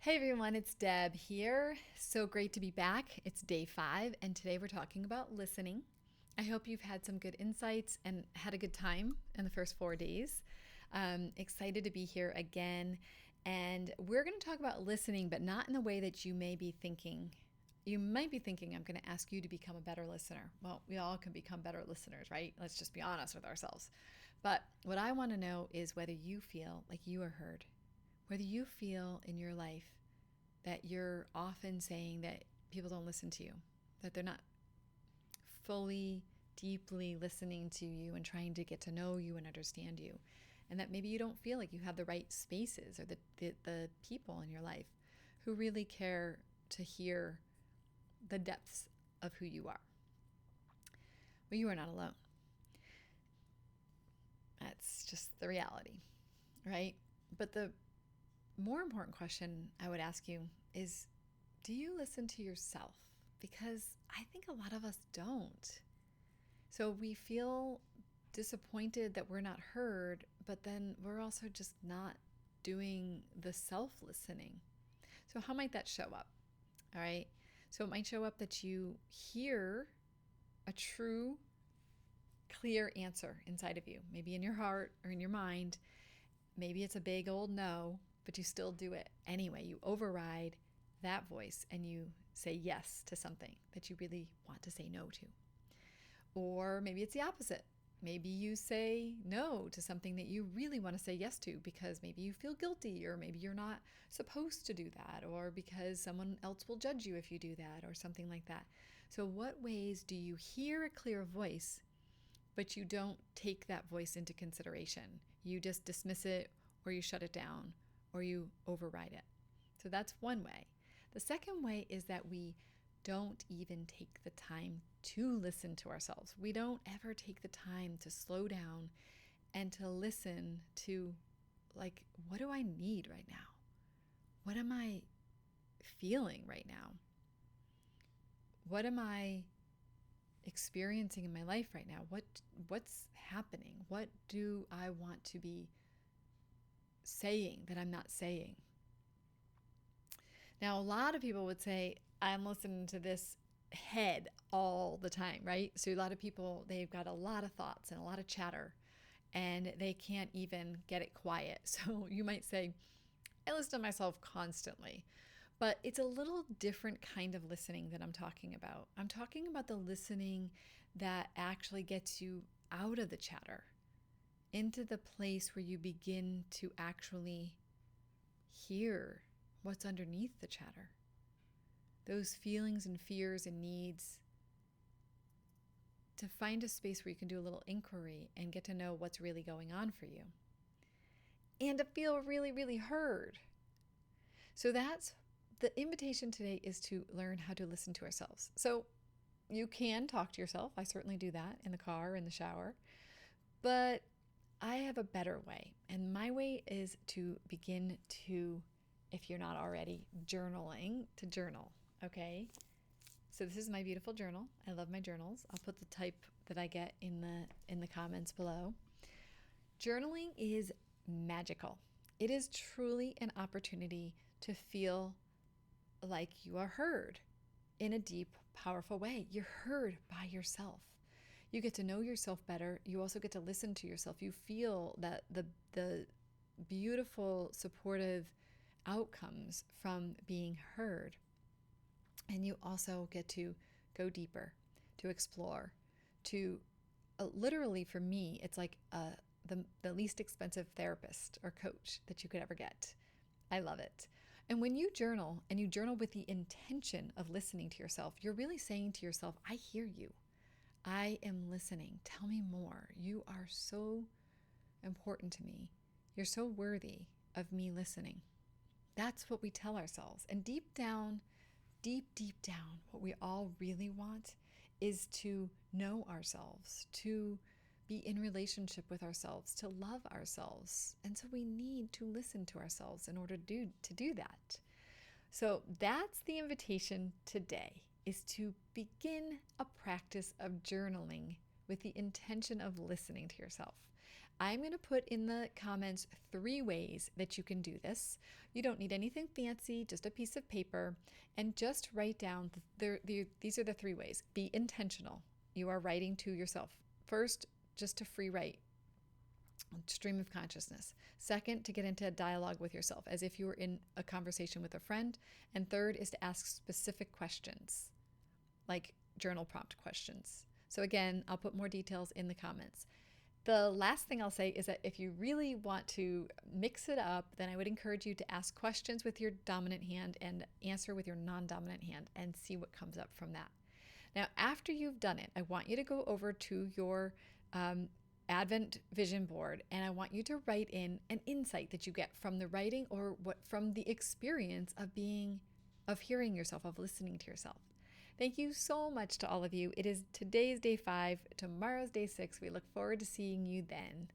Hey everyone, it's Deb here. So great to be back. It's day 5, and today we're talking about listening. I hope you've had some good insights and had a good time in the first 4 days. Excited to be here again. And we're going to talk about listening, but not in the way that you may be thinking. You might be thinking, I'm going to ask you to become a better listener. Well, we all can become better listeners, right? Let's just be honest with ourselves. But what I want to know is whether you feel like you are heard, whether you feel in your life that you're often saying that people don't listen to you, that they're not fully, deeply listening to you and trying to get to know you and understand you, and that maybe you don't feel like you have the right spaces or the people in your life who really care to hear the depths of who you are. Well, you are not alone. That's just the reality, right? But the more important question I would ask you is, do you listen to yourself? Because I think a lot of us don't. So we feel disappointed that we're not heard, but then we're also just not doing the self listening. So, how might that show up? All right. So, it might show up that you hear a true, clear answer inside of you, maybe in your heart or in your mind. Maybe it's a big old no, but you still do it anyway. You override that voice and you say yes to something that you really want to say no to. Or maybe it's the opposite. Maybe you say no to something that you really want to say yes to because maybe you feel guilty, or maybe you're not supposed to do that, or because someone else will judge you if you do that, or something like that. So, what ways do you hear a clear voice, but you don't take that voice into consideration? You just dismiss it, or you shut it down, or you override it. So that's one way. The second way is that we don't even take the time to listen to ourselves. We don't ever take the time to slow down and to listen to, like, what do I need right now? What am I feeling right now? What am I experiencing in my life right now? What's happening? What do I want to be saying that I'm not saying? Now, a lot of people would say, I'm listening to this head all the time, right? So a lot of people, they've got a lot of thoughts and a lot of chatter, and they can't even get it quiet. So you might say, I listen to myself constantly. But it's a little different kind of listening that I'm talking about. I'm talking about the listening that actually gets you out of the chatter, into the place where you begin to actually hear what's underneath the chatter. Those feelings and fears and needs, to find a space where you can do a little inquiry and get to know what's really going on for you. And to feel really, really heard. So that's the invitation today, is to learn how to listen to ourselves. So you can talk to yourself. I certainly do that in the car, in the shower. But I have a better way. And my way is to begin to, if you're not already journaling, to journal. Okay? So this is my beautiful journal. I love my journals. I'll put the type that I get in the comments below. Journaling is magical. It is truly an opportunity to feel like you are heard in a deep, powerful way. You're heard by yourself. You get to know yourself better. You also get to listen to yourself. You feel that the beautiful, supportive outcomes from being heard. And you also get to go deeper, to explore, to literally, for me, it's like the least expensive therapist or coach that you could ever get. I love it. And when you journal, and you journal with the intention of listening to yourself, you're really saying to yourself, I hear you. I am listening. Tell me more. You are so important to me. You're so worthy of me listening. That's what we tell ourselves. And deep down, deep down, what we all really want is to know ourselves, to be in relationship with ourselves, to love ourselves. And so we need to listen to ourselves in order to do that. So that's the invitation today, is to begin a practice of journaling with the intention of listening to yourself. I'm going to put in the comments 3 ways that you can do this. You don't need anything fancy, just a piece of paper, and just write down these are the 3 ways. Be intentional. You are writing to yourself. First, just to free write, stream of consciousness. Second, to get into a dialogue with yourself as if you were in a conversation with a friend. And third is to ask specific questions, like journal prompt questions. So again, I'll put more details in the comments. The last thing I'll say is that if you really want to mix it up, then I would encourage you to ask questions with your dominant hand and answer with your non-dominant hand and see what comes up from that. Now, after you've done it, I want you to go over to your Advent vision board, and I want you to write in an insight that you get from the writing or from the experience of hearing yourself, of listening to yourself. Thank you so much to all of you. It is today's day 5, tomorrow's day 6. We look forward to seeing you then.